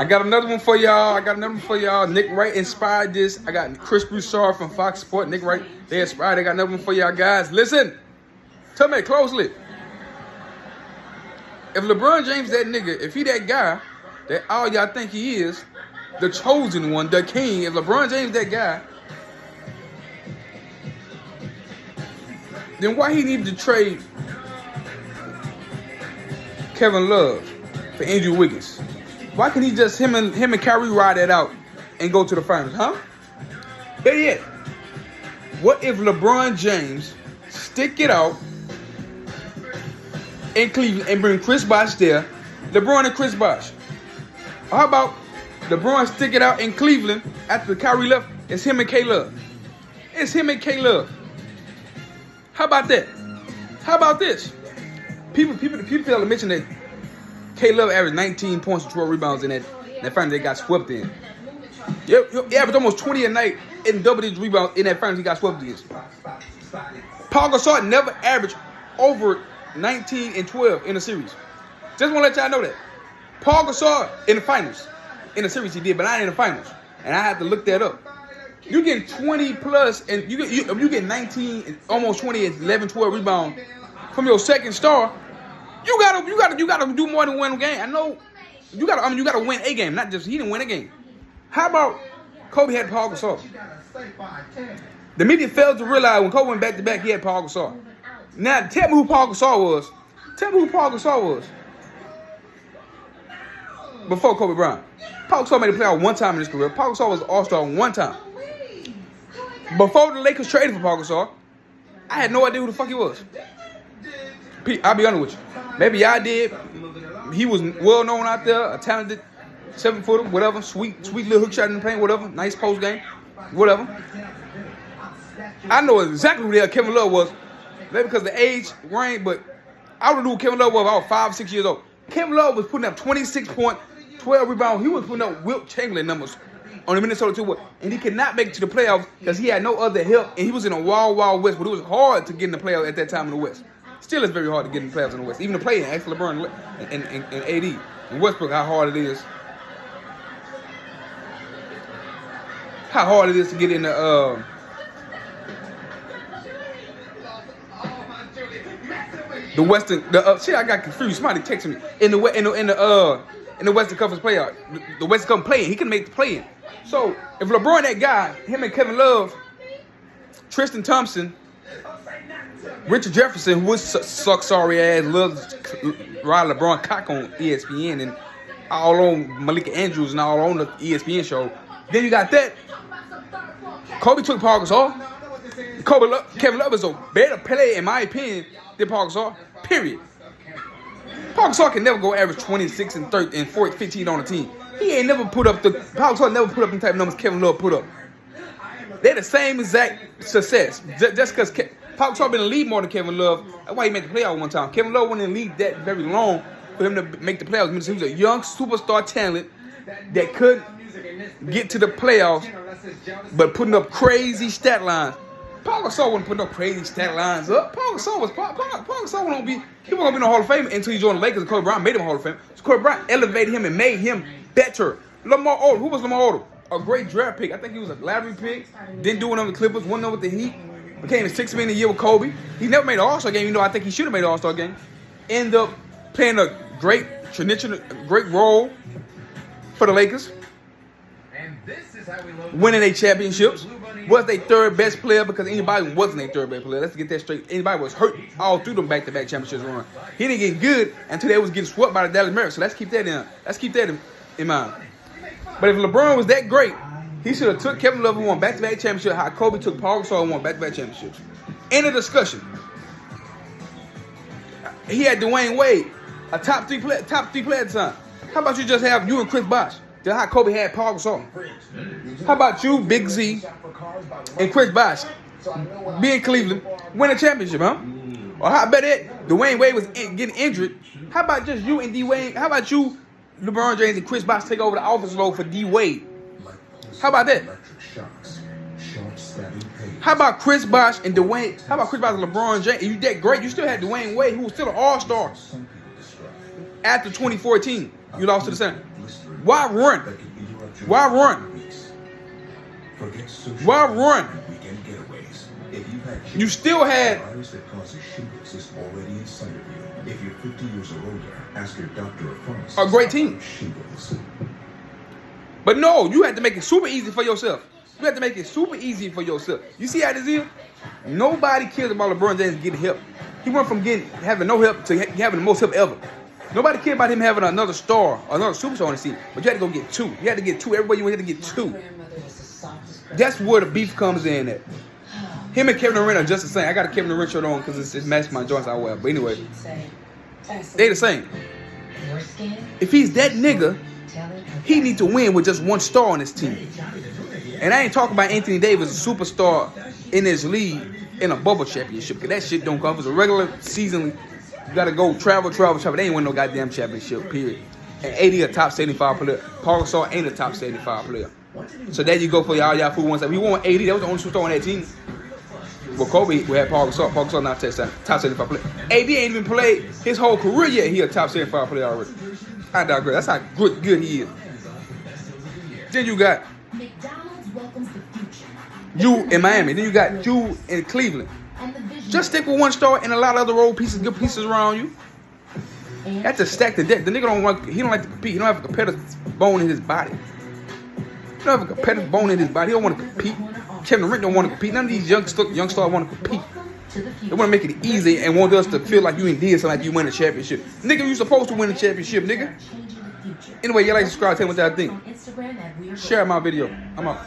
I got another one for y'all. Nick Wright inspired this. I got Chris Broussard from Fox Sports. Nick Wright, they inspired. I got another one for y'all guys. Listen, tell me closely. If LeBron James that nigga, if he that guy that all y'all think he is, the chosen one, the king, if LeBron James that guy, then why he need to trade Kevin Love for Andrew Wiggins? Why can't he just him and Kyrie ride that out and go to the finals, huh? Better yet, what if LeBron James stick it out in Cleveland and bring Chris Bosh there, LeBron and Chris Bosh? Or how about LeBron stick it out in Cleveland after Kyrie left? It's him and K-Love. It's him and K-Love. How about that? How about this? People fail to mention that K-Love averaged 19 points and 12 rebounds in that final they got swept in. Yep, he averaged almost 20 a night in double-digit rebounds in that final he got swept against. Paul Gasol never averaged over 19 and 12 in a series. Just want to let y'all know that. Paul Gasol in the finals. In the series he did, but not in the finals. And I had to look that up. You get 20 plus, and you get 19, almost 20, 11, 12 rebounds from your second star. You gotta do more than win a game. I know you gotta win a game, not just he didn't win a game. How about Kobe had Paul Gasol? The media failed to realize when Kobe went back to back, he had Paul Gasol. Now tell me who Paul Gasol was. Tell me who Paul Gasol was before Kobe Bryant. Paul Gasol made a playoff one time in his career. Paul Gasol was an All-Star one time. Before the Lakers traded for Paul Gasol, I had no idea who the fuck he was. Pete, I'll be honest with you. Maybe y'all did. He was well known out there, a talented 7-footer, whatever, sweet little hook shot in the paint, whatever, nice post game, whatever. I know exactly who the hell Kevin Love was. Maybe because of the age range, but I would know who Kevin Love was when I was 5, 6 years old. Kevin Love was putting up 26 points, 12 rebounds. He was putting up Wilt Chamberlain numbers on the Minnesota 2, and he could not make it to the playoffs because he had no other help, and he was in a wild west, but it was hard to get in the playoffs at that time in the West. Still, it's very hard to get in the playoffs in the West. Even to play in, ask LeBron and AD and Westbrook how hard it is. How hard it is to get in the Western. Shit, I got confused. Somebody texted me in the Western Conference playoff. The Western Conference play-in. He can make the play-in. So if LeBron that guy, him and Kevin Love, Tristan Thompson, Richard Jefferson, who was suck sorry ass, loves ride LeBron cock on ESPN and all on Malika Andrews and all on the ESPN show. Then you got that. Kobe took Paul Gasol. Kevin Love is a better player, in my opinion, than Paul Gasol. Period. Paul Gasol can never go average 26 and 30 and 40, 15 on a team. He ain't never put up Paul Gasol never put up the type of numbers Kevin Love put up. They're the same exact success. Just because Paul Gasol been in the league more than Kevin Love. That's why he made the playoffs one time. Kevin Love wasn't in the league that very long for him to make the playoffs. He was a young superstar talent that couldn't get to the playoffs, but putting up crazy stat lines. Paul Gasol wasn't putting up crazy stat lines up. Paul Gasol wasn't be no Hall of Fame until he joined the Lakers and Kobe Bryant made him a Hall of Fame. So Kobe Bryant elevated him and made him better. Lamar Odom. Who was Lamar Odom? A great draft pick. I think he was a lottery pick. Didn't do one on the Clippers. Won one with the Heat. Became a $6 million a year with Kobe. He never made an All-Star game. I think he should have made an All-Star game. Ended up playing a great role for the Lakers. Winning their championships. Was their third best player because anybody wasn't their third best player. Let's get that straight. Anybody was hurt all through them back-to-back championships run. He didn't get good until they was getting swept by the Dallas Mavericks. So let's keep that in mind. But if LeBron was that great, he should have took Kevin Love and won back-to-back championships. How Kobe took Paul Gasol and won back-to-back championships. End of discussion. He had Dwayne Wade, a top three player at the time. How about you just have you and Chris Bosh? Just how Kobe had Paul Gasol. How about you, Big Z, and Chris Bosh, be in Cleveland, win a championship, huh? Or how about it? Dwayne Wade was getting injured. How about just you and D Wade? How about you, LeBron James and Chris Bosh take over the office load for D Wade? How about that? How about Chris Bosh and Dwayne? How about Chris Bosh and LeBron James? If you that great, you still had Dwayne Wade, who was still an All-Star after 2014. You lost to the Sun. Why run? Why run? Why run? You still had. A great team. But no, you had to make it super easy for yourself. You had to make it super easy for yourself. You see how this is? Nobody cares about LeBron James getting help. He went from having no help to having the most help ever. Nobody cared about him having another star, another superstar on the team. But you had to go get two. You had to get two. Everybody, you had to get two. That's where the beef comes in at. Him and Kevin Durant are just the same. I got a Kevin Durant shirt on because it's matching my joints I wear. But anyway, they the same. If he's that nigga, he needs to win with just one star on his team. And I ain't talking about Anthony Davis, a superstar in his league in a bubble championship. Because that shit don't come. If it's a regular season, you got to go travel. They ain't win no goddamn championship, period. And AD a top 75 player. Paul Gasol ain't a top 75 player. So there you go for y'all fool ones. If you want AD, that was the only superstar on that team. Well, Kobe we had Paul Gasol. Paul Gasol not top 75 player. AD ain't even played his whole career yet. He a top 75 player already. I digress. That's how good he is. Then you got you in Miami. Then you got you in Cleveland. Just stick with one star and a lot of other role pieces, good pieces around you. You have to stack the deck. The nigga don't like to compete. He don't have a competitive bone in his body. He don't have a competitive bone in his body. He don't want to compete. Kevin Durant don't want to compete. None of these young stars want to compete. They want to make it easy and want us to feel like you ain't did something like you win a championship. Nigga, you supposed to win a championship, nigga. Anyway, y'all like, subscribe, tell me what y'all think. Share my video. I'm out.